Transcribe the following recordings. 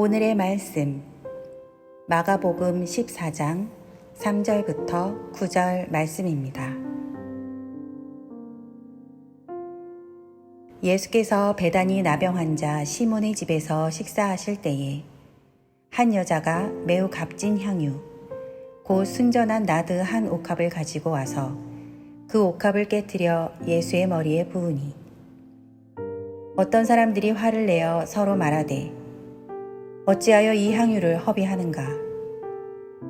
오늘의 말씀 마가복음 14장 3절부터 9절 말씀입니다. 예수께서 베다니 나병 환자 시몬의 집에서 식사하실 때에 한 여자가 매우 값진 향유 곧 순전한 나드 한 옥합을 가지고 와서 그 옥합을 깨뜨려 예수의 머리에 부으니 어떤 사람들이 화를 내어 서로 말하되 어찌하여 이 향유를 허비하는가?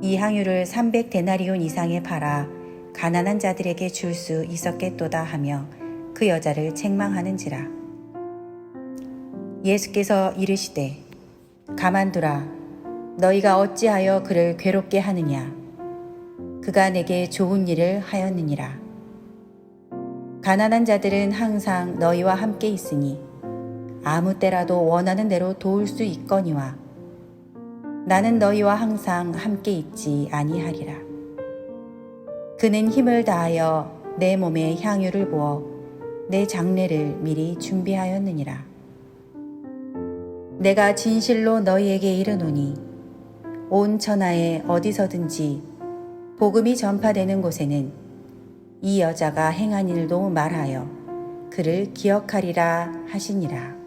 이 향유를 300데나리온 이상에 팔아 가난한 자들에게 줄 수 있었겠도다 하며 그 여자를 책망하는지라. 예수께서 이르시되 가만두라. 너희가 어찌하여 그를 괴롭게 하느냐? 그가 내게 좋은 일을 하였느니라. 가난한 자들은 항상 너희와 함께 있으니 아무 때라도 원하는 대로 도울 수 있거니와 나는 너희와 항상 함께 있지 아니하리라. 그는 힘을 다하여 내 몸에 향유를 부어 내 장례를 미리 준비하였느니라. 내가 진실로 너희에게 이르노니 온 천하에 어디서든지 복음이 전파되는 곳에는 이 여자가 행한 일도 말하여 그를 기억하리라 하시니라.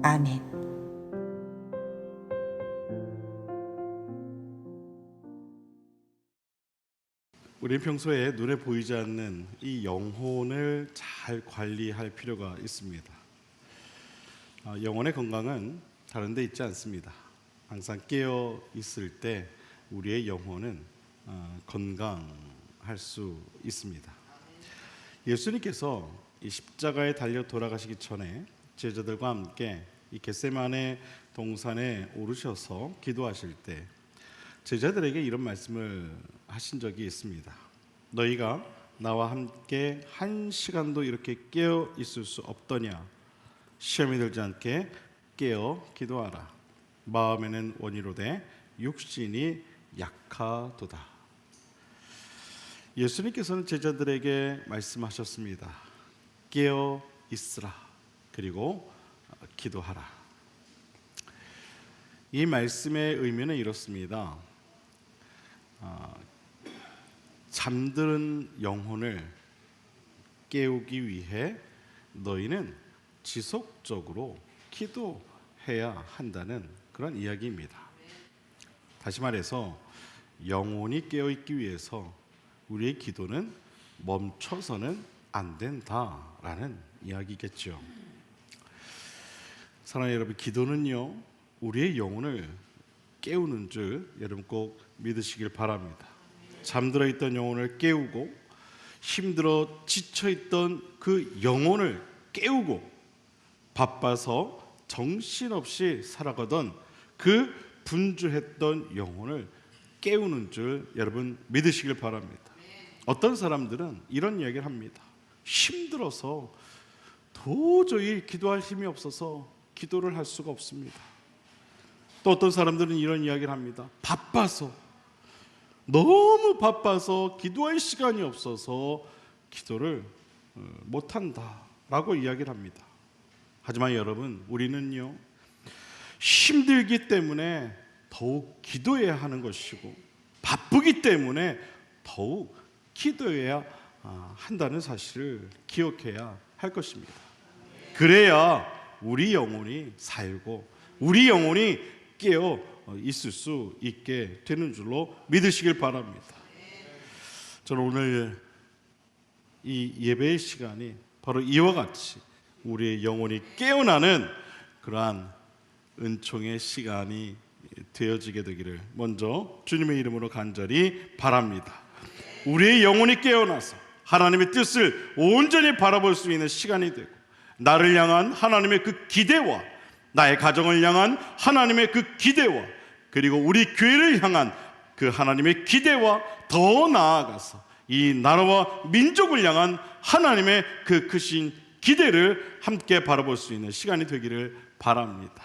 아멘. 우리 평소에 눈에 보이지 않는 이 영혼을 잘 관리할 필요가 있습니다. 영혼의 건강은 다른 데 있지 않습니다. 항상 깨어 있을 때 우리의 영혼은 건강할 수 있습니다. 예수님께서 이 십자가에 달려 돌아가시기 전에 제자들과 함께 이 겟세마네 동산에 오르셔서 기도하실 때 제자들에게 이런 말씀을 하신 적이 있습니다. 너희가 나와 함께 한 시간도 이렇게 깨어 있을 수 없더냐? 시험이 들지 않게 깨어 기도하라. 마음에는 원이로되 육신이 약하도다. 예수님께서는 제자들에게 말씀하셨습니다. 깨어 있으라. 그리고 기도하라. 이 말씀의 의미는 이렇습니다. 잠드는 영혼을 깨우기 위해 너희는 지속적으로 기도해야 한다는 그런 이야기입니다. 다시 말해서 영혼이 깨어있기 위해서 우리의 기도는 멈춰서는 안 된다라는 이야기겠죠. 사랑하는 여러분, 기도는요 우리의 영혼을 깨우는 줄 여러분 꼭 믿으시길 바랍니다. 잠들어 있던 영혼을 깨우고 힘들어 지쳐 있던 그 영혼을 깨우고 바빠서 정신없이 살아가던 그 분주했던 영혼을 깨우는 줄 여러분 믿으시길 바랍니다. 어떤 사람들은 이런 이야기를 합니다. 힘들어서 도저히 기도할 힘이 없어서 기도를 할 수가 없습니다. 또 어떤 사람들은 이런 이야기를 합니다. 너무 바빠서 기도할 시간이 없어서 기도를 못한다라고 이야기를 합니다. 하지만 여러분, 우리는요 힘들기 때문에 더욱 기도해야 하는 것이고 바쁘기 때문에 더욱 기도해야 한다는 사실을 기억해야 할 것입니다. 그래야 우리 영혼이 살고 우리 영혼이 깨어 있을 수 있게 되는 줄로 믿으시길 바랍니다. 저는 오늘 이 예배의 시간이 바로 이와 같이 우리의 영혼이 깨어나는 그러한 은총의 시간이 되어지게 되기를 먼저 주님의 이름으로 간절히 바랍니다. 우리의 영혼이 깨어나서 하나님의 뜻을 온전히 바라볼 수 있는 시간이 되고 나를 향한 하나님의 그 기대와 나의 가정을 향한 하나님의 그 기대와 그리고 우리 교회를 향한 그 하나님의 기대와 더 나아가서 이 나라와 민족을 향한 하나님의 그 크신 기대를 함께 바라볼 수 있는 시간이 되기를 바랍니다.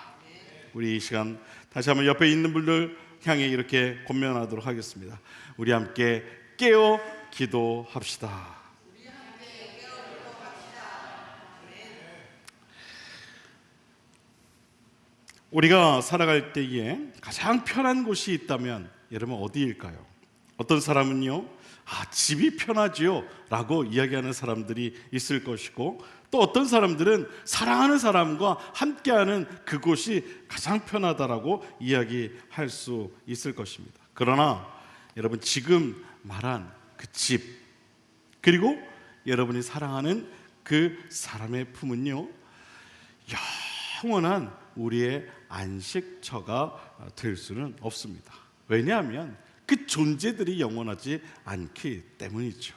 우리 이 시간 다시 한번 옆에 있는 분들 향해 이렇게 권면하도록 하겠습니다. 우리 함께 깨어 기도합시다. 우리가 살아갈 때에 가장 편한 곳이 있다면 여러분 어디일까요? 어떤 사람은요, 집이 편하지요 라고 이야기하는 사람들이 있을 것이고, 또 어떤 사람들은 사랑하는 사람과 함께하는 그곳이 가장 편하다라고 이야기할 수 있을 것입니다. 그러나 여러분, 지금 말한 그 집, 그리고 여러분이 사랑하는 그 사람의 품은요, 영원한 우리의 안식처가 될 수는 없습니다. 왜냐하면 그 존재들이 영원하지 않기 때문이죠.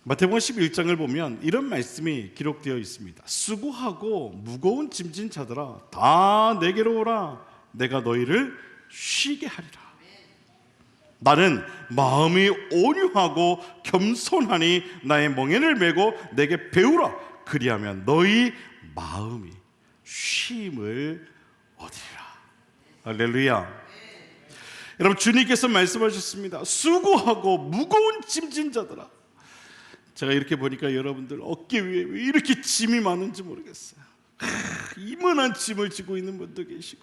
마태복음 11장을 보면 이런 말씀이 기록되어 있습니다. 수고하고 무거운 짐진 자들아, 다 내게로 오라. 내가 너희를 쉬게 하리라. 나는 마음이 온유하고 겸손하니 나의 멍에를 메고 내게 배우라. 그리하면 너희 마음이 쉼을 얻으리라. 할렐루야. 여러분, 주님께서 말씀하셨습니다. 수고하고 무거운 짐진 자들아. 제가 이렇게 보니까 여러분들 어깨 위에 왜 이렇게 짐이 많은지 모르겠어요. 이만한 짐을 지고 있는 분도 계시고,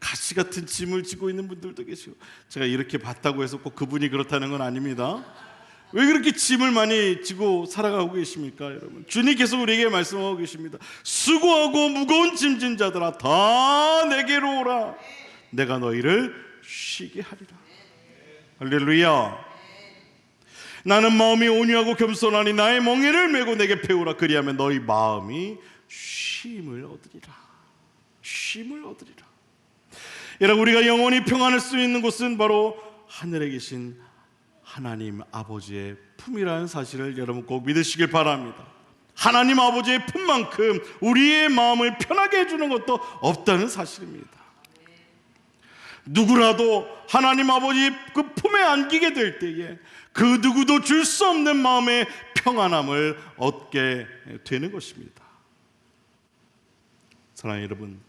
가시 같은 짐을 지고 있는 분들도 계시고. 제가 이렇게 봤다고 해서 꼭 그분이 그렇다는 건 아닙니다. 왜 그렇게 짐을 많이 지고 살아가고 계십니까, 여러분? 주님께서 우리에게 말씀하고 계십니다. 수고하고 무거운 짐진 자들아, 다 내게로 오라. 내가 너희를 쉬게 하리라. 할렐루야. 나는 마음이 온유하고 겸손하니 나의 멍에를 메고 내게 배우라. 그리하면 너희 마음이 쉼을 얻으리라. 쉼을 얻으리라. 여러분, 우리가 영원히 평안할 수 있는 곳은 바로 하늘에 계신 하나님 아버지의 품이라는 사실을 여러분 꼭 믿으시길 바랍니다. 하나님 아버지의 품만큼 우리의 마음을 편하게 해주는 것도 없다는 사실입니다. 누구라도 하나님 아버지 그 품에 안기게 될 때에 그 누구도 줄 수 없는 마음의 평안함을 얻게 되는 것입니다. 사랑하는 여러분,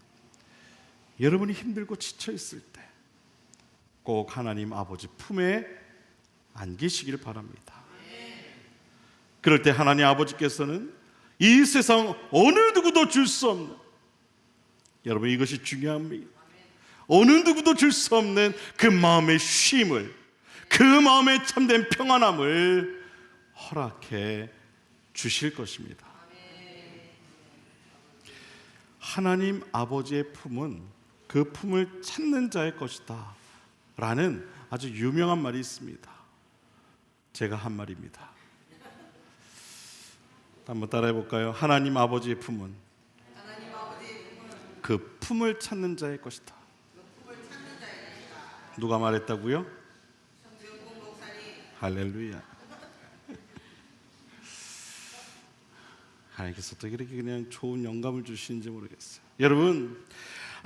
여러분이 힘들고 지쳐 있을 때 꼭 하나님 아버지 품에 안기시길 바랍니다. 그럴 때 하나님 아버지께서는 이 세상 어느 누구도 줄 수 없는, 여러분 이것이 중요합니다. 어느 누구도 줄 수 없는 그 마음의 쉼을, 그 마음의 참된 평안함을 허락해 주실 것입니다. 하나님 아버지의 품은 그 품을 찾는 자의 것이다 라는 아주 유명한 말이 있습니다. 제가 한 말입니다. 한번 따라해 볼까요? 하나님 아버지의 품은 그 품을 찾는 자의 것이다. 누가 말했다고요? 할렐루야. 하나님께서 어떻게 이렇게 그냥 좋은 영감을 주시는지 모르겠어요. 여러분,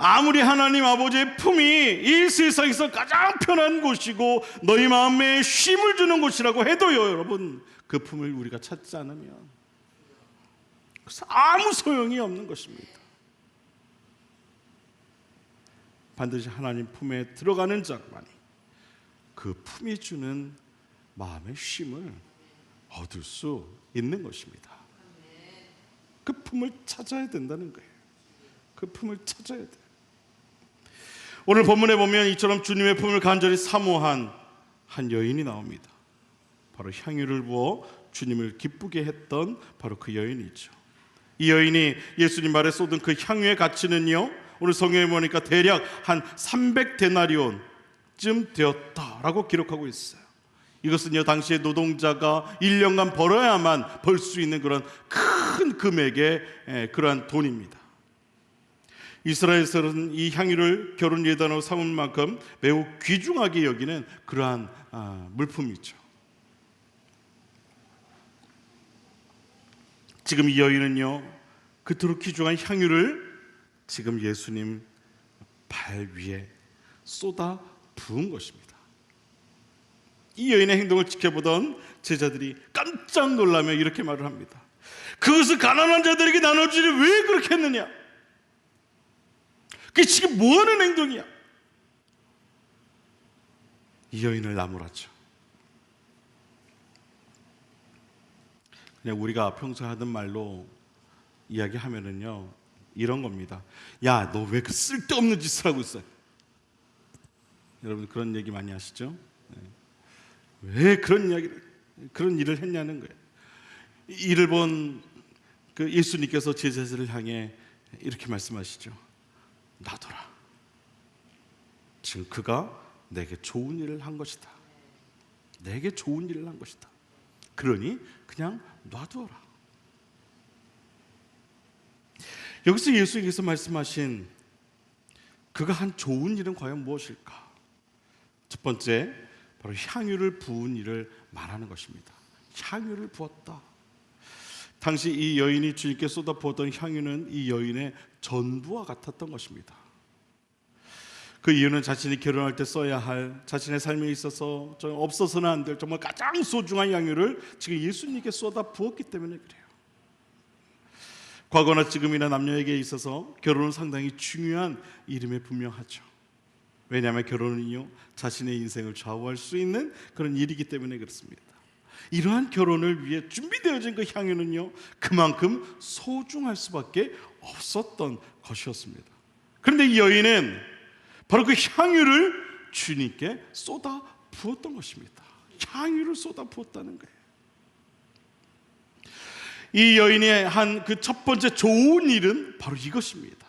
아무리 하나님 아버지의 품이 이 세상에서 가장 편한 곳이고 너희 마음에 쉼을 주는 곳이라고 해도요, 여러분, 그 품을 우리가 찾지 않으면 그래서 아무 소용이 없는 것입니다. 반드시 하나님 품에 들어가는 자만이 그 품이 주는 마음의 쉼을 얻을 수 있는 것입니다. 그 품을 찾아야 된다는 거예요. 그 품을 찾아야 돼요. 오늘 본문에 보면 이처럼 주님의 품을 간절히 사모한 한 여인이 나옵니다. 바로 향유를 부어 주님을 기쁘게 했던 바로 그 여인이죠. 이 여인이 예수님 발에 쏟은 그 향유의 가치는요, 오늘 성경에 보니까 대략 한 300데나리온쯤 되었다라고 기록하고 있어요. 이것은요, 당시의 노동자가 1년간 벌어야만 벌 수 있는 그런 큰 금액의 그러한 돈입니다. 이스라엘에서는 이 향유를 결혼 예단으로 삼은 만큼 매우 귀중하게 여기는 그러한 물품이죠. 지금 이 여인은요, 그토록 귀중한 향유를 지금 예수님 발 위에 쏟아 부은 것입니다. 이 여인의 행동을 지켜보던 제자들이 깜짝 놀라며 이렇게 말을 합니다. 그것을 가난한 자들에게 나눠주지 왜 그렇게 했느냐? 그게 지금 뭐하는 행동이야? 이 여인을 나무라죠. 그냥 우리가 평소에 하던 말로 이야기하면은요, 이런 겁니다. 야, 너 왜 그 쓸데없는 짓을 하고 있어? 여러분 그런 얘기 많이 하시죠? 왜 그런 일을 했냐는 거예요. 이를 본 그 예수님께서 제자들을 향해 이렇게 말씀하시죠. 놔둬라. 지금 그가 내게 좋은 일을 한 것이다. 내게 좋은 일을 한 것이다. 그러니 그냥 놔두어라. 여기서 예수님께서 말씀하신 그가 한 좋은 일은 과연 무엇일까? 첫 번째, 바로 향유를 부은 일을 말하는 것입니다. 향유를 부었다. 당시 이 여인이 주님께 쏟아부었던 향유는 이 여인의 전부와 같았던 것입니다. 그 이유는 자신이 결혼할 때 써야 할, 자신의 삶에 있어서 없어서는 안 될 정말 가장 소중한 향유를 지금 예수님께 쏟아부었기 때문에 그래요. 과거나 지금이나 남녀에게 있어서 결혼은 상당히 중요한 이름에 분명하죠. 왜냐하면 결혼은요, 자신의 인생을 좌우할 수 있는 그런 일이기 때문에 그렇습니다. 이러한 결혼을 위해 준비되어진 그 향유는요, 그만큼 소중할 수밖에 없었던 것이었습니다. 그런데 이 여인은 바로 그 향유를 주님께 쏟아 부었던 것입니다. 향유를 쏟아 부었다는 거예요. 이 여인이 한 그 첫 번째 좋은 일은 바로 이것입니다.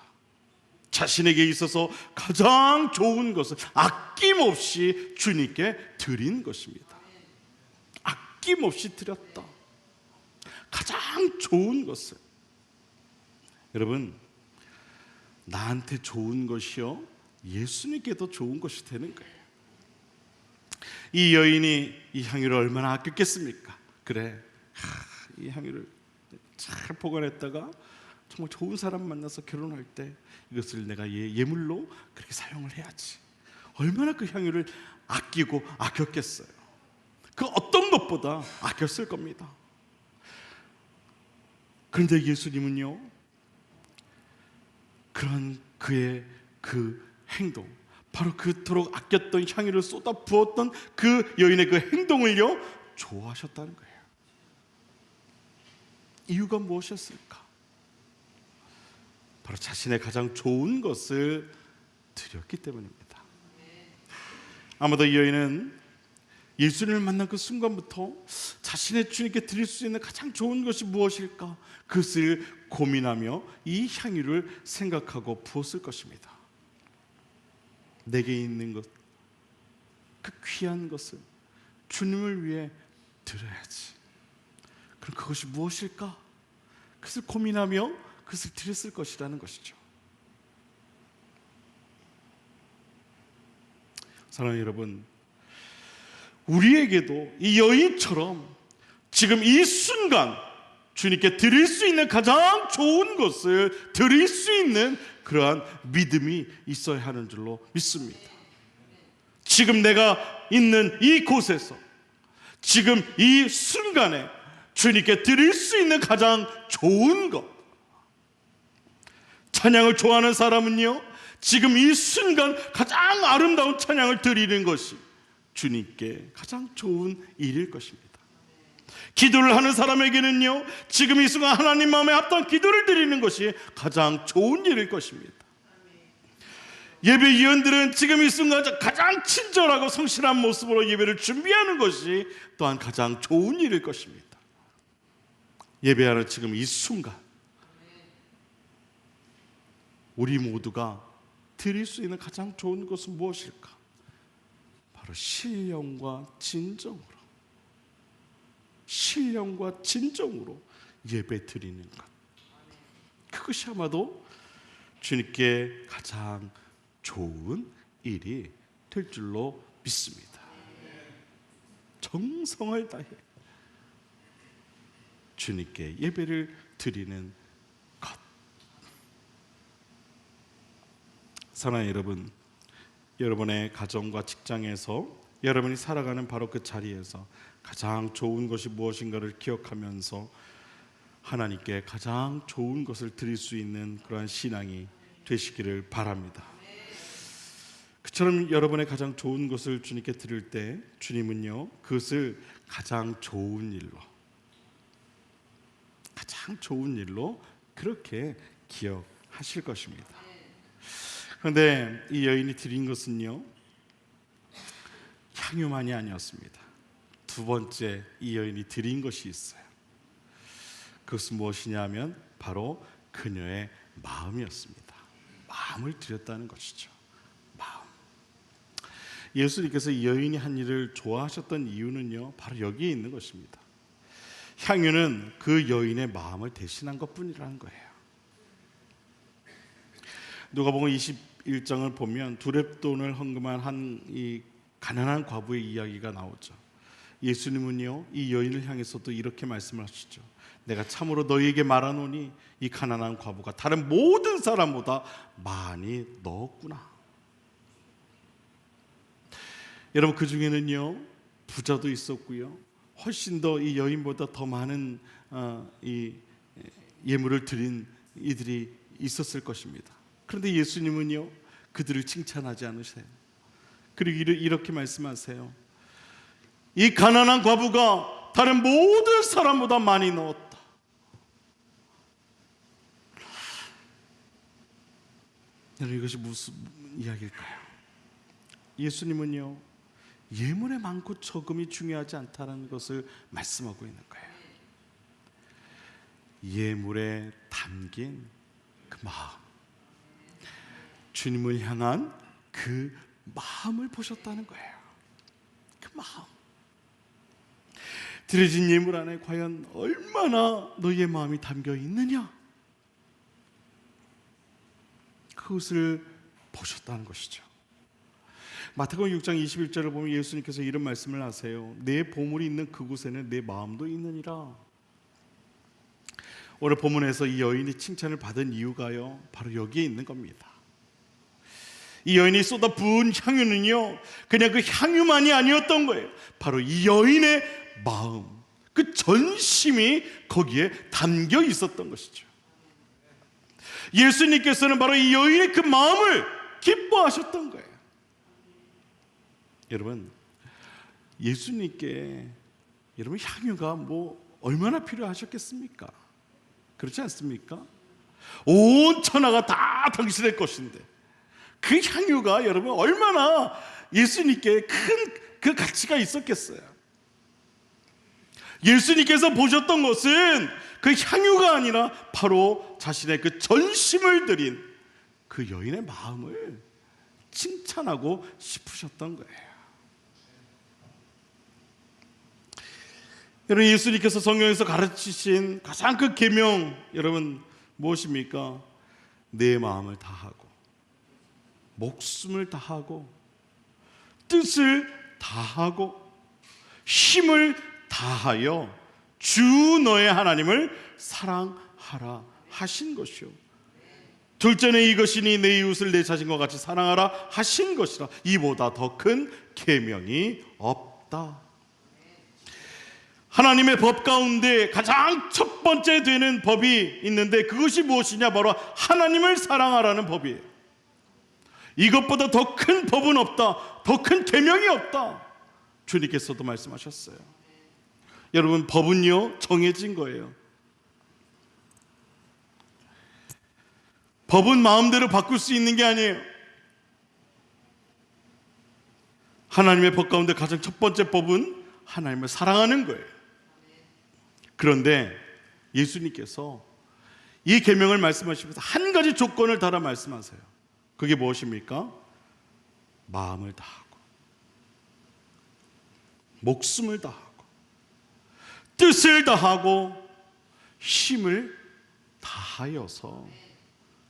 자신에게 있어서 가장 좋은 것을 아낌없이 주님께 드린 것입니다. 아낌없이 드렸다. 가장 좋은 것을. 여러분, 나한테 좋은 것이요, 예수님께도 좋은 것이 되는 거예요. 이 여인이 이 향유를 얼마나 아꼈겠습니까? 그래, 이 향유를 잘 보관했다가 정말 좋은 사람 만나서 결혼할 때 이것을 내가 예물로 그렇게 사용을 해야지. 얼마나 그 향유를 아끼고 아꼈겠어요. 그 어떤 것보다 아꼈을 겁니다. 그런데 예수님은요, 그런 그의 그 행동, 바로 그토록 아꼈던 향유를 쏟아 부었던 그 여인의 그 행동을요, 좋아하셨다는 거예요. 이유가 무엇이었을까? 바로 자신의 가장 좋은 것을 드렸기 때문입니다. 아마도 이 여인은 예수님을 만난 그 순간부터 자신의 주님께 드릴 수 있는 가장 좋은 것이 무엇일까? 그것을 고민하며 이 향유를 생각하고 부었을 것입니다. 내게 있는 것, 그 귀한 것을 주님을 위해 드려야지. 그럼 그것이 무엇일까? 그것을 고민하며 그것을 드렸을 것이라는 것이죠. 사랑하는 여러분, 우리에게도 이 여인처럼 지금 이 순간 주님께 드릴 수 있는 가장 좋은 것을 드릴 수 있는 그러한 믿음이 있어야 하는 줄로 믿습니다. 지금 내가 있는 이 곳에서, 지금 이 순간에 주님께 드릴 수 있는 가장 좋은 것. 찬양을 좋아하는 사람은요, 지금 이 순간 가장 아름다운 찬양을 드리는 것이 주님께 가장 좋은 일일 것입니다. 기도를 하는 사람에게는요, 지금 이 순간 하나님 마음에 합당한 기도를 드리는 것이 가장 좋은 일일 것입니다. 예배위원들은 지금 이 순간 가장 친절하고 성실한 모습으로 예배를 준비하는 것이 또한 가장 좋은 일일 것입니다. 예배하는 지금 이 순간 우리 모두가 드릴 수 있는 가장 좋은 것은 무엇일까? 바로 신령과 진정으로 예배 드리는 것. 그것이 아마도 주님께 가장 좋은 일이 될 줄로 믿습니다. 정성을 다해 주님께 예배를 드리는 것. 사랑하는 여러분, 여러분의 가정과 직장에서 여러분이 살아가는 바로 그 자리에서 가장 좋은 것이 무엇인가를 기억하면서 하나님께 가장 좋은 것을 드릴 수 있는 그러한 신앙이 되시기를 바랍니다. 그처럼 여러분의 가장 좋은 것을 주님께 드릴 때 주님은요, 그것을 가장 좋은 일로 그렇게 기억하십니다. 하실 것입니다. 그런데 이 여인이 드린 것은요, 향유만이 아니었습니다. 두 번째 이 여인이 드린 것이 있어요. 그것은 무엇이냐면 바로 그녀의 마음이었습니다. 마음을 드렸다는 것이죠. 마음. 예수님께서 이 여인이 한 일을 좋아하셨던 이유는요, 바로 여기에 있는 것입니다. 향유는 그 여인의 마음을 대신한 것뿐이라는 거예요. 누가복음 21장을 보면 두렙돈을 헌금한 한 이 가난한 과부의 이야기가 나오죠. 예수님은요, 이 여인을 향해서도 이렇게 말씀을 하시죠. 내가 참으로 너희에게 말하노니 이 가난한 과부가 다른 모든 사람보다 많이 넣었구나. 여러분, 그 중에는요, 부자도 있었고요, 훨씬 더 이 여인보다 더 많은 이 예물을 드린 이들이 있었을 것입니다. 그런데 예수님은요, 그들을 칭찬하지 않으세요. 그리고 이렇게 말씀하세요. 이 가난한 과부가 다른 모든 사람보다 많이 넣었다. 여러분, 이것이 무슨 이야기일까요? 예수님은요, 예물의 많고 적음이 중요하지 않다는 것을 말씀하고 있는 거예요. 예물에 담긴 그 마음, 주님을 향한 그 마음을 보셨다는 거예요. 그 마음. 드려진 예물 안에 과연 얼마나 너희의 마음이 담겨 있느냐, 그것을 보셨다는 것이죠. 마태복음 6장 21절을 보면 예수님께서 이런 말씀을 하세요. 내 보물이 있는 그곳에는 내 마음도 있느니라. 오늘 본문에서 이 여인이 칭찬을 받은 이유가요, 바로 여기에 있는 겁니다. 이 여인이 쏟아 부은 향유는요, 그냥 그 향유만이 아니었던 거예요. 바로 이 여인의 마음, 그 전심이 거기에 담겨 있었던 것이죠. 예수님께서는 바로 이 여인의 그 마음을 기뻐하셨던 거예요. 여러분, 예수님께 여러분 향유가 얼마나 필요하셨겠습니까? 그렇지 않습니까? 온 천하가 다 당신의 것인데 그 향유가 여러분 얼마나 예수님께 큰 그 가치가 있었겠어요. 예수님께서 보셨던 것은 그 향유가 아니라 바로 자신의 그 전심을 드린 그 여인의 마음을 칭찬하고 싶으셨던 거예요. 여러분, 예수님께서 성경에서 가르치신 가장 그 계명, 여러분 무엇입니까? 내 마음을 다하고 목숨을 다하고 뜻을 다하고 힘을 다하여 주 너의 하나님을 사랑하라 하신 것이요, 둘째는 이것이니 내 이웃을 내 자신과 같이 사랑하라 하신 것이라. 이보다 더 큰 계명이 없다. 하나님의 법 가운데 가장 첫 번째 되는 법이 있는데 그것이 무엇이냐? 바로 하나님을 사랑하라는 법이에요. 이것보다 더 큰 법은 없다, 더 큰 계명이 없다, 주님께서도 말씀하셨어요. 여러분, 법은요 정해진 거예요. 법은 마음대로 바꿀 수 있는 게 아니에요. 하나님의 법 가운데 가장 첫 번째 법은 하나님을 사랑하는 거예요. 그런데 예수님께서 이 계명을 말씀하시면서 한 가지 조건을 달아 말씀하세요. 그게 무엇입니까? 마음을 다하고 목숨을 다하고 뜻을 다하고 힘을 다하여서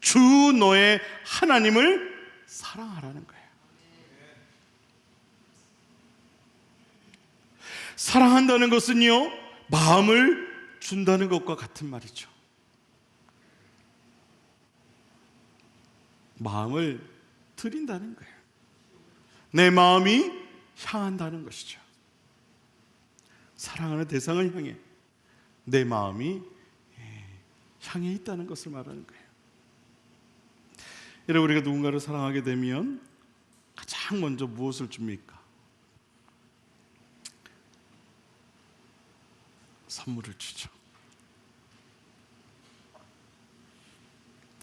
주 너의 하나님을 사랑하라는 거예요. 사랑한다는 것은요, 마음을 준다는 것과 같은 말이죠. 마음을 드린다는 거예요. 내 마음이 향한다는 것이죠. 사랑하는 대상을 향해 내 마음이 향해 있다는 것을 말하는 거예요. 여러분, 우리가 누군가를 사랑하게 되면 가장 먼저 무엇을 줍니까? 선물을 주죠.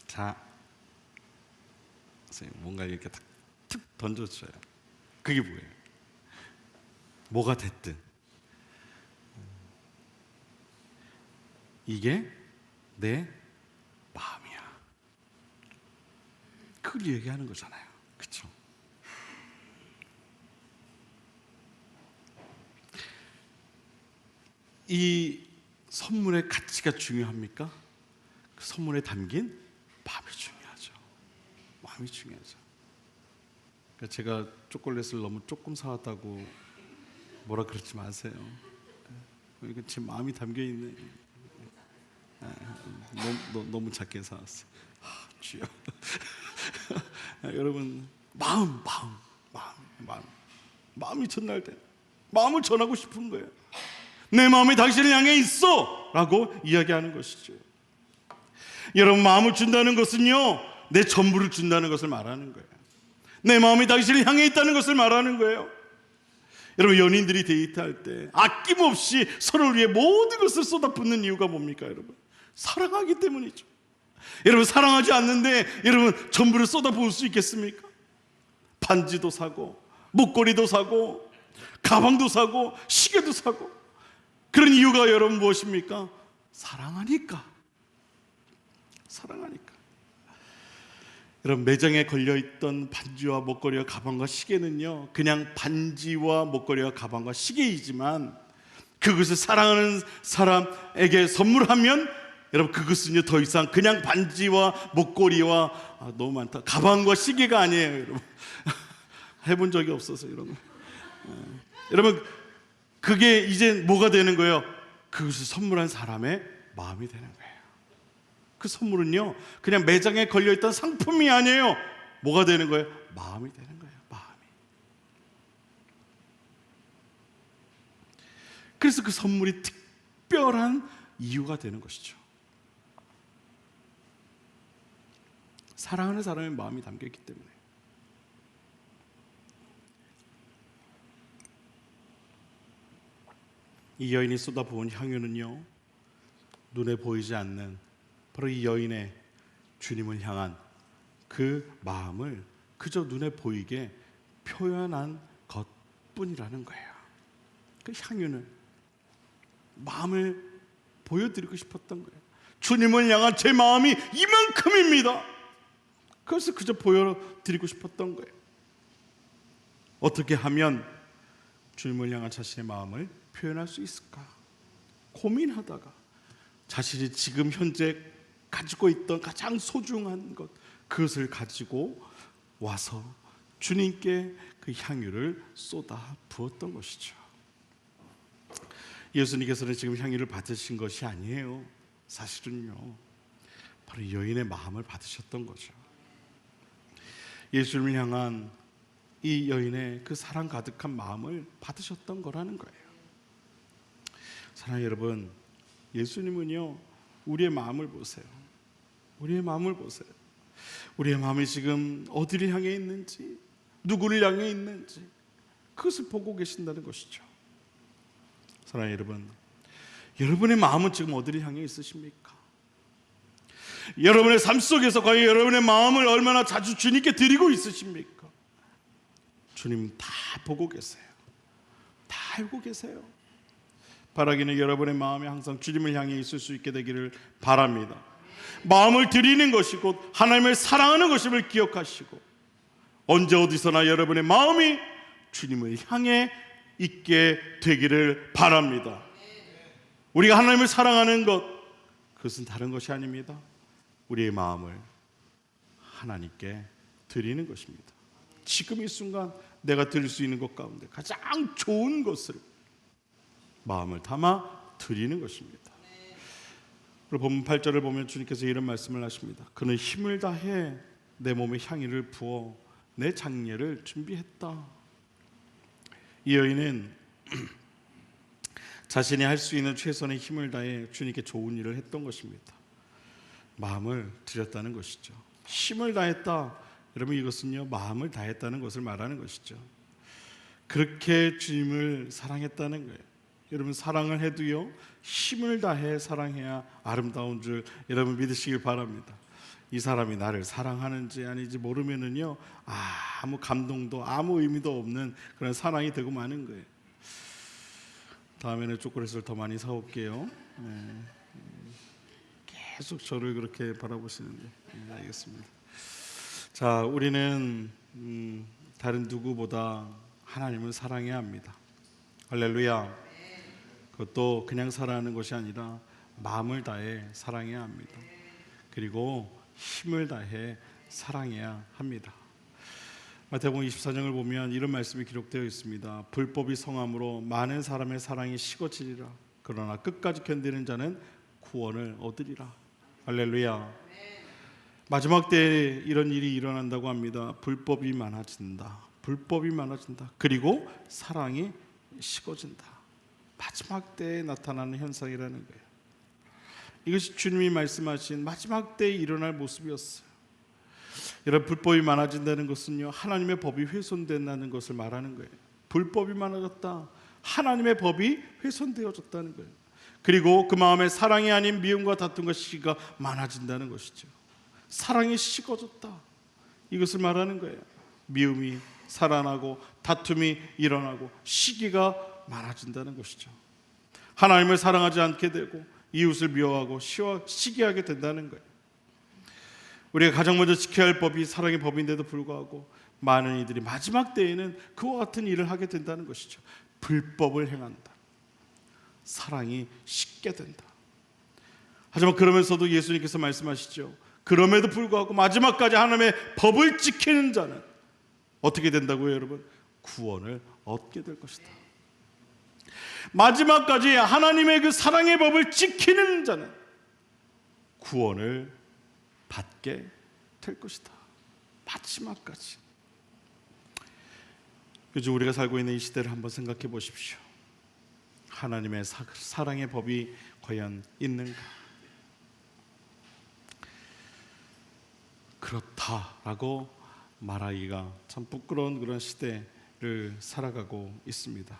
자, 뭔가 이렇게 툭 던져줘요. 그게 뭐예요? 뭐가 됐든 이게 내 마음이야. 그걸 얘기하는 거잖아요. 그렇죠? 이 선물의 가치가 중요합니까? 그 선물에 담긴 마음이 중요하죠. 마음이 중요하죠. 그러니까 제가 초콜릿을 너무 조금 사왔다고 뭐라 그러지 마세요. 이거 제 마음이 담겨 있네. 너무 작게 사왔어. 주여. 여러분 마음이 전달돼. 마음을 전하고 싶은 거예요. 내 마음이 당신을 향해 있어 라고 이야기하는 것이죠. 여러분, 마음을 준다는 것은요, 내 전부를 준다는 것을 말하는 거예요. 내 마음이 당신을 향해 있다는 것을 말하는 거예요. 여러분, 연인들이 데이트할 때 아낌없이 서로를 위해 모든 것을 쏟아붓는 이유가 뭡니까? 여러분, 사랑하기 때문이죠. 여러분, 사랑하지 않는데 여러분 전부를 쏟아부을 수 있겠습니까? 반지도 사고 목걸이도 사고 가방도 사고 시계도 사고. 그런 이유가 여러분 무엇입니까? 사랑하니까. 여러분, 매장에 걸려있던 반지와 목걸이와 가방과 시계는요, 그냥 반지와 목걸이와 가방과 시계이지만 그것을 사랑하는 사람에게 선물하면 여러분, 그것은요 더 이상 그냥 반지와 목걸이와 너무 많다, 가방과 시계가 아니에요. 여러분, 해본 적이 없어서 이런 거. 여러분, 그게 이제 뭐가 되는 거예요? 그것을 선물한 사람의 마음이 되는 거예요. 그 선물은요 그냥 매장에 걸려있던 상품이 아니에요. 뭐가 되는 거예요? 마음이 되는 거예요. 마음이. 그래서 그 선물이 특별한 이유가 되는 것이죠. 사랑하는 사람의 마음이 담겨있기 때문에. 이 여인이 쏟아부은 향유는요, 눈에 보이지 않는 바로 이 여인의 주님을 향한 그 마음을 그저 눈에 보이게 표현한 것뿐이라는 거예요. 그 향유는 마음을 보여드리고 싶었던 거예요. 주님을 향한 제 마음이 이만큼입니다. 그것을 그저 보여드리고 싶었던 거예요. 어떻게 하면 주님을 향한 자신의 마음을 표현할 수 있을까 고민하다가 자신이 지금 현재 가지고 있던 가장 소중한 것, 그것을 가지고 와서 주님께 그 향유를 쏟아 부었던 것이죠. 예수님께서는 지금 향유를 받으신 것이 아니에요. 사실은요, 바로 이 여인의 마음을 받으셨던 거죠. 예수님을 향한 이 여인의 그 사랑 가득한 마음을 받으셨던 거라는 거예요. 사랑하는 여러분, 예수님은요 우리의 마음을 보세요. 우리의 마음을 보세요. 우리의 마음이 지금 어디를 향해 있는지, 누구를 향해 있는지, 그것을 보고 계신다는 것이죠. 사랑하는 여러분, 여러분의 마음은 지금 어디를 향해 있으십니까? 여러분의 삶 속에서 과연 여러분의 마음을 얼마나 자주 주님께 드리고 있으십니까? 주님 다 보고 계세요. 다 알고 계세요. 바라기는 여러분의 마음이 항상 주님을 향해 있을 수 있게 되기를 바랍니다. 마음을 드리는 것이 곧 하나님을 사랑하는 것임을 기억하시고, 언제 어디서나 여러분의 마음이 주님을 향해 있게 되기를 바랍니다. 우리가 하나님을 사랑하는 것, 그것은 다른 것이 아닙니다. 우리의 마음을 하나님께 드리는 것입니다. 지금 이 순간 내가 드릴 수 있는 것 가운데 가장 좋은 것을 마음을 담아 드리는 것입니다. 그리고 본문 8절을 보면 주님께서 이런 말씀을 하십니다. 그는 힘을 다해 내 몸에 향유를 부어 내 장례를 준비했다. 이 여인은 자신이 할 수 있는 최선의 힘을 다해 주님께 좋은 일을 했던 것입니다. 마음을 드렸다는 것이죠. 힘을 다했다. 여러분, 이것은요 마음을 다했다는 것을 말하는 것이죠. 그렇게 주님을 사랑했다는 거예요. 여러분, 사랑을 해도요 힘을 다해 사랑해야 아름다운 줄 여러분 믿으시길 바랍니다. 이 사람이 나를 사랑하는지 아닌지 모르면은요, 아무 감동도 아무 의미도 없는 그런 사랑이 되고 마는 거예요. 다음에는 초콜릿을 더 많이 사올게요. 네. 계속 저를 그렇게 바라보시는데, 네, 알겠습니다. 자, 우리는 다른 누구보다 하나님을 사랑해야 합니다. 할렐루야. 그것도 그냥 사랑하는 것이 아니라 마음을 다해 사랑해야 합니다. 그리고 힘을 다해 사랑해야 합니다. 마태복음 24장을 보면 이런 말씀이 기록되어 있습니다. 불법이 성함으로 많은 사람의 사랑이 식어지리라. 그러나 끝까지 견디는 자는 구원을 얻으리라. 할렐루야. 마지막 때에 이런 일이 일어난다고 합니다. 불법이 많아진다. 불법이 많아진다. 그리고 사랑이 식어진다. 마지막 때에 나타나는 현상이라는 거예요. 이것이 주님이 말씀하신 마지막 때에 일어날 모습이었어요. 이런 불법이 많아진다는 것은요, 하나님의 법이 훼손된다는 것을 말하는 거예요. 불법이 많아졌다. 하나님의 법이 훼손되어졌다는 거예요. 그리고 그 마음에 사랑이 아닌 미움과 다툼과 시기가 많아진다는 것이죠. 사랑이 식어졌다. 이것을 말하는 거예요. 미움이 살아나고 다툼이 일어나고 시기가 많아진다는 것이죠. 하나님을 사랑하지 않게 되고 이웃을 미워하고 시기하게 된다는 거예요. 우리가 가장 먼저 지켜야 할 법이 사랑의 법인데도 불구하고 많은 이들이 마지막 때에는 그와 같은 일을 하게 된다는 것이죠. 불법을 행한다. 사랑이 식게 된다. 하지만 그러면서도 예수님께서 말씀하시죠. 그럼에도 불구하고 마지막까지 하나님의 법을 지키는 자는 어떻게 된다고요, 여러분? 구원을 얻게 될 것이다. 마지막까지 하나님의 그 사랑의 법을 지키는 자는 구원을 받게 될 것이다. 마지막까지. 요즘 우리가 살고 있는 이 시대를 한번 생각해 보십시오. 하나님의 사랑의 법이 과연 있는가? 그렇다라고 말하기가 참 부끄러운 그런 시대를 살아가고 있습니다.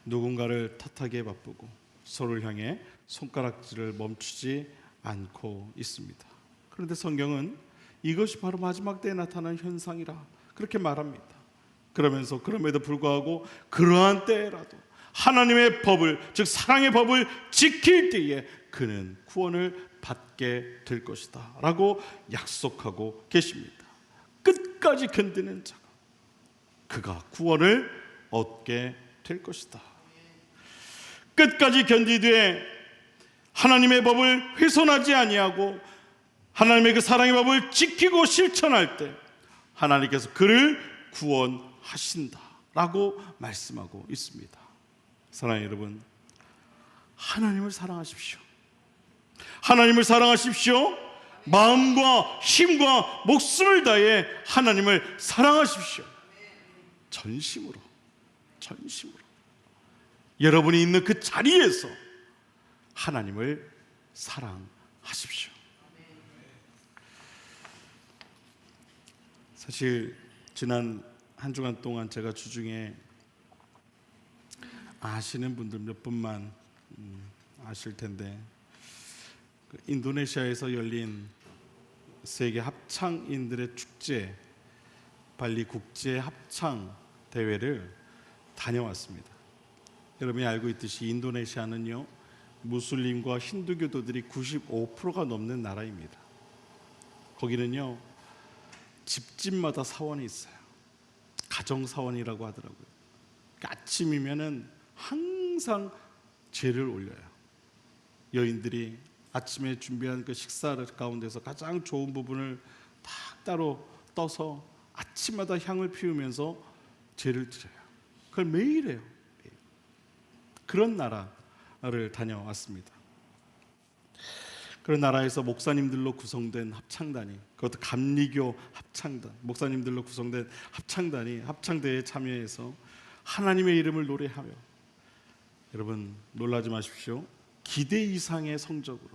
누군가를 탓하기에 바쁘고 서로를 향해 손가락질을 멈추지 않고 있습니다. 그런데 성경은 이것이 바로 마지막 때에 나타난 현상이라 그렇게 말합니다. 그러면서 그럼에도 불구하고 그러한 때라도 하나님의 법을, 즉 사랑의 법을 지킬 때에 그는 구원을 받게 될 것이다 라고 약속하고 계십니다. 끝까지 견디는 자가 그가 구원을 얻게 될 것이다. 끝까지 견디되 하나님의 법을 훼손하지 아니하고 하나님의 그 사랑의 법을 지키고 실천할 때 하나님께서 그를 구원하신다 라고 말씀하고 있습니다. 사랑하는 여러분, 하나님을 사랑하십시오. 하나님을 사랑하십시오. 마음과 힘과 목숨을 다해 하나님을 사랑하십시오. 전심으로 여러분이 있는 그 자리에서 하나님을 사랑하십시오. 사실 지난 한 주간 동안 제가 주중에 아시는 분들 몇 분만 아실 텐데 인도네시아에서 열린 세계 합창인들의 축제 발리 국제 합창 대회를 다녀왔습니다. 여러분이 알고 있듯이 인도네시아는요 무슬림과 힌두교도들이 95%가 넘는 나라입니다. 거기는요 집집마다 사원이 있어요. 가정사원이라고 하더라고요. 아침이면은 항상 제를 올려요. 여인들이 아침에 준비한 그 식사 가운데서 가장 좋은 부분을 다 따로 떠서 아침마다 향을 피우면서 제를 드려요. 그걸 매일 해요. 매일. 그런 나라를 다녀왔습니다. 그런 나라에서 목사님들로 구성된 합창단이, 그것도 감리교 합창단, 목사님들로 구성된 합창단이 합창대회에 참여해서 하나님의 이름을 노래하며, 여러분 놀라지 마십시오. 기대 이상의 성적으로,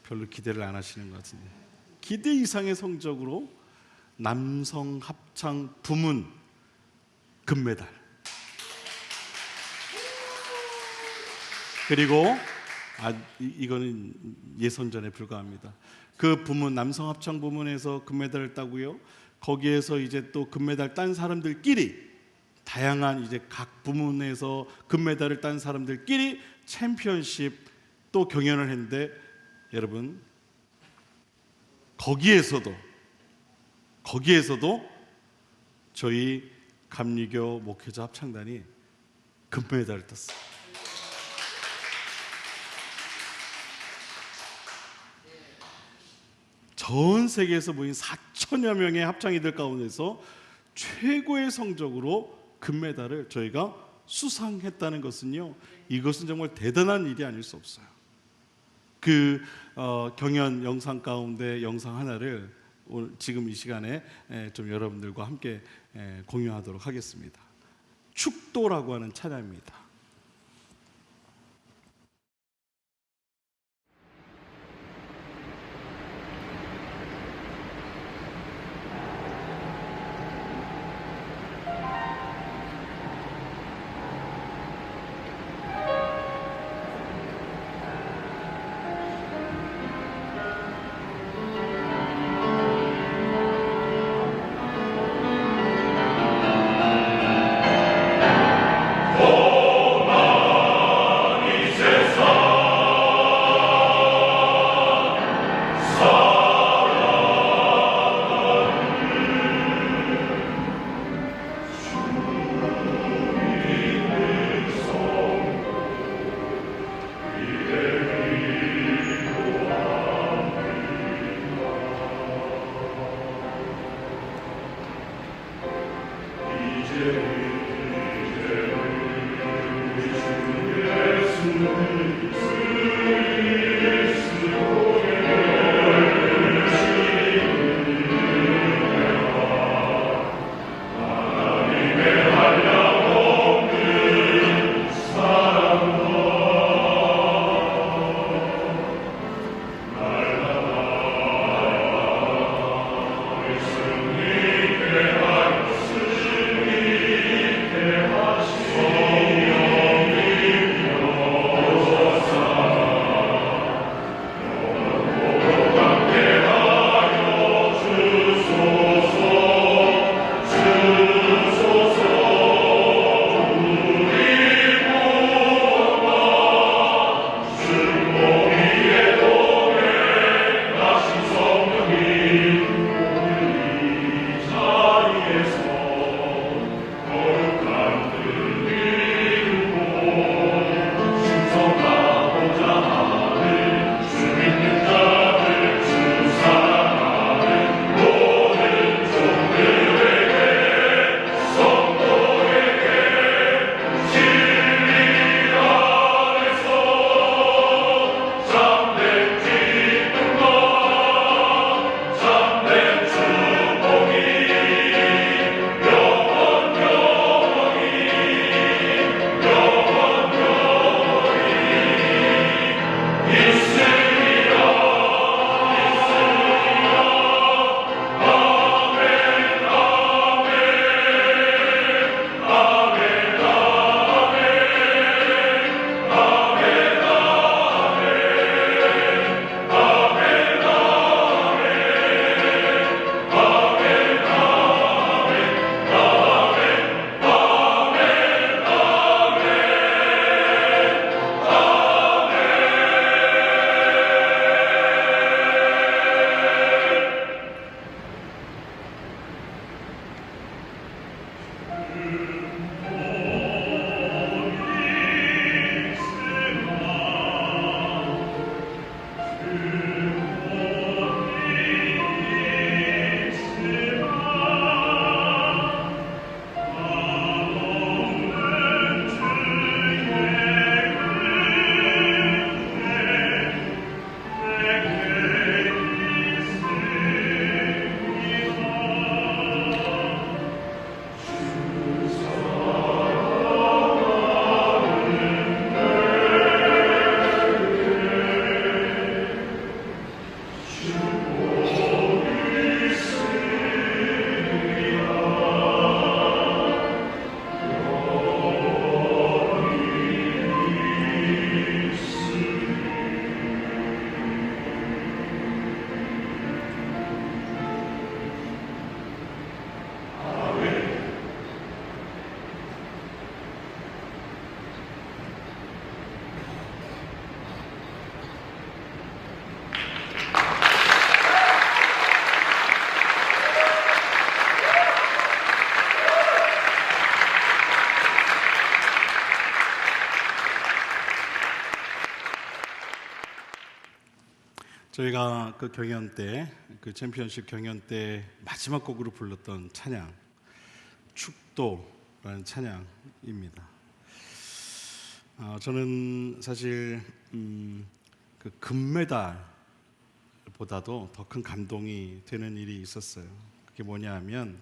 별로 기대를 안 하시는 것 같은데, 기대 이상의 성적으로 남성 합창 부문 금메달, 그리고 이거는 예선전에 불과합니다. 그 부문 남성 합창 부문에서 금메달을 따고요. 거기에서 이제 또 금메달 딴 사람들끼리 다양한 이제 각 부문에서 금메달을 딴 사람들끼리 챔피언십 또 경연을 했는데 여러분 거기에서도 저희 감리교 목회자 합창단이 금메달을 땄어요. 전 세계에서 모인 4천여 명의 합창이들 가운데서 최고의 성적으로 금메달을 저희가 수상했다는 것은요, 이것은 정말 대단한 일이 아닐 수 없어요. 그 경연 영상 가운데 영상 하나를 오늘 지금 이 시간에 좀 여러분들과 함께 공유하도록 하겠습니다. 축도라고 하는 찬양입니다. Oh 저희가 그 경연 때, 그 챔피언십 경연 때 마지막 곡으로 불렀던 찬양, 축도라는 찬양입니다. 저는 사실 그 금메달보다도 더 큰 감동이 되는 일이 있었어요. 그게 뭐냐하면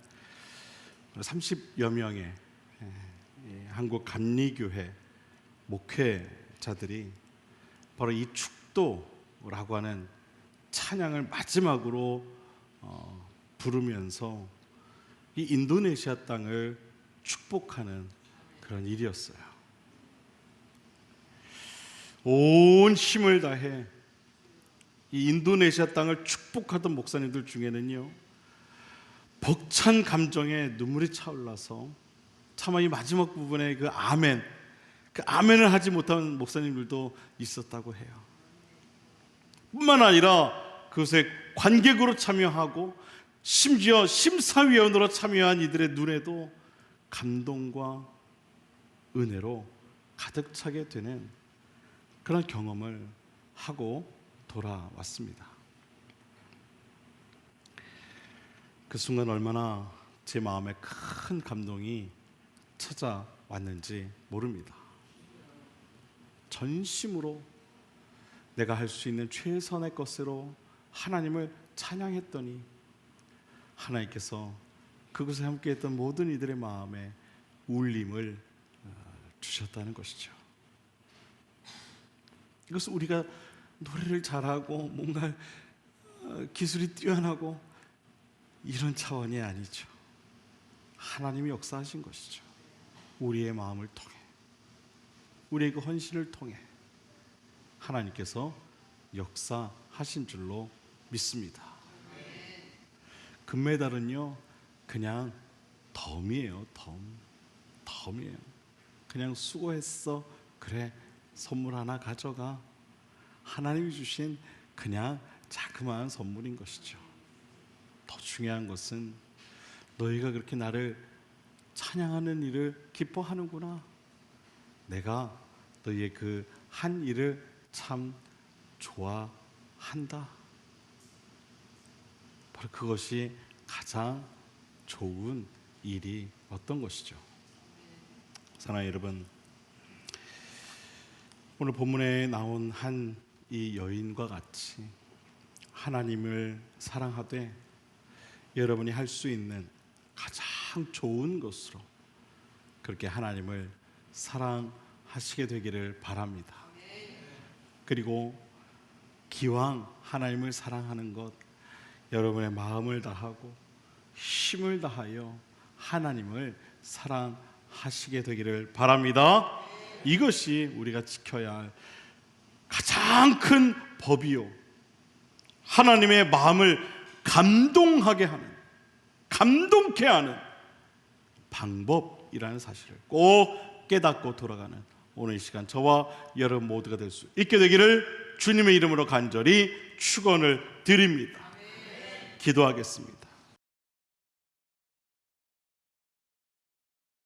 30여 명의 한국 감리교회 목회자들이 바로 이 축도라고 하는 찬양을 마지막으로 부르면서 이 인도네시아 땅을 축복하는 그런 일이었어요. 온 힘을 다해 이 인도네시아 땅을 축복하던 목사님들 중에는요, 벅찬 감정에 눈물이 차올라서 차마 이 마지막 부분에 그 아멘을 하지 못한 목사님들도 있었다고 해요. 뿐만 아니라 그것에 관객으로 참여하고 심지어 심사위원으로 참여한 이들의 눈에도 감동과 은혜로 가득 차게 되는 그런 경험을 하고 돌아왔습니다. 그 순간 얼마나 제 마음에 큰 감동이 찾아왔는지 모릅니다. 전심으로 내가 할 수 있는 최선의 것으로 하나님을 찬양했더니 하나님께서 그곳에 함께했던 모든 이들의 마음에 울림을 주셨다는 것이죠. 이것은 우리가 노래를 잘하고 뭔가 기술이 뛰어나고 이런 차원이 아니죠. 하나님이 역사하신 것이죠. 우리의 마음을 통해, 우리의 그 헌신을 통해 하나님께서 역사하신 줄로 믿습니다. 금메달은요, 그냥 덤이에요. 덤이에요. 그냥 수고했어, 그래, 선물 하나 가져가. 하나님이 주신 그냥 자그마한 선물인 것이죠. 더 중요한 것은 너희가 그렇게 나를 찬양하는 일을 기뻐하는구나. 내가 너희의 그 한 일을 참 좋아한다. 바로 그것이 가장 좋은 일이 어떤 것이죠. 사랑하는 여러분, 오늘 본문에 나온 한 이 여인과 같이 하나님을 사랑하되 여러분이 할 수 있는 가장 좋은 것으로 그렇게 하나님을 사랑하시게 되기를 바랍니다. 그리고 기왕 하나님을 사랑하는 것, 여러분의 마음을 다하고 힘을 다하여 하나님을 사랑하시게 되기를 바랍니다. 이것이 우리가 지켜야 할 가장 큰 법이요, 하나님의 마음을 감동하게 하는, 감동케 하는 방법이라는 사실을 꼭 깨닫고 돌아가는 오늘 이 시간 저와 여러분 모두가 될 수 있게 되기를 주님의 이름으로 간절히 축원을 드립니다. 기도하겠습니다.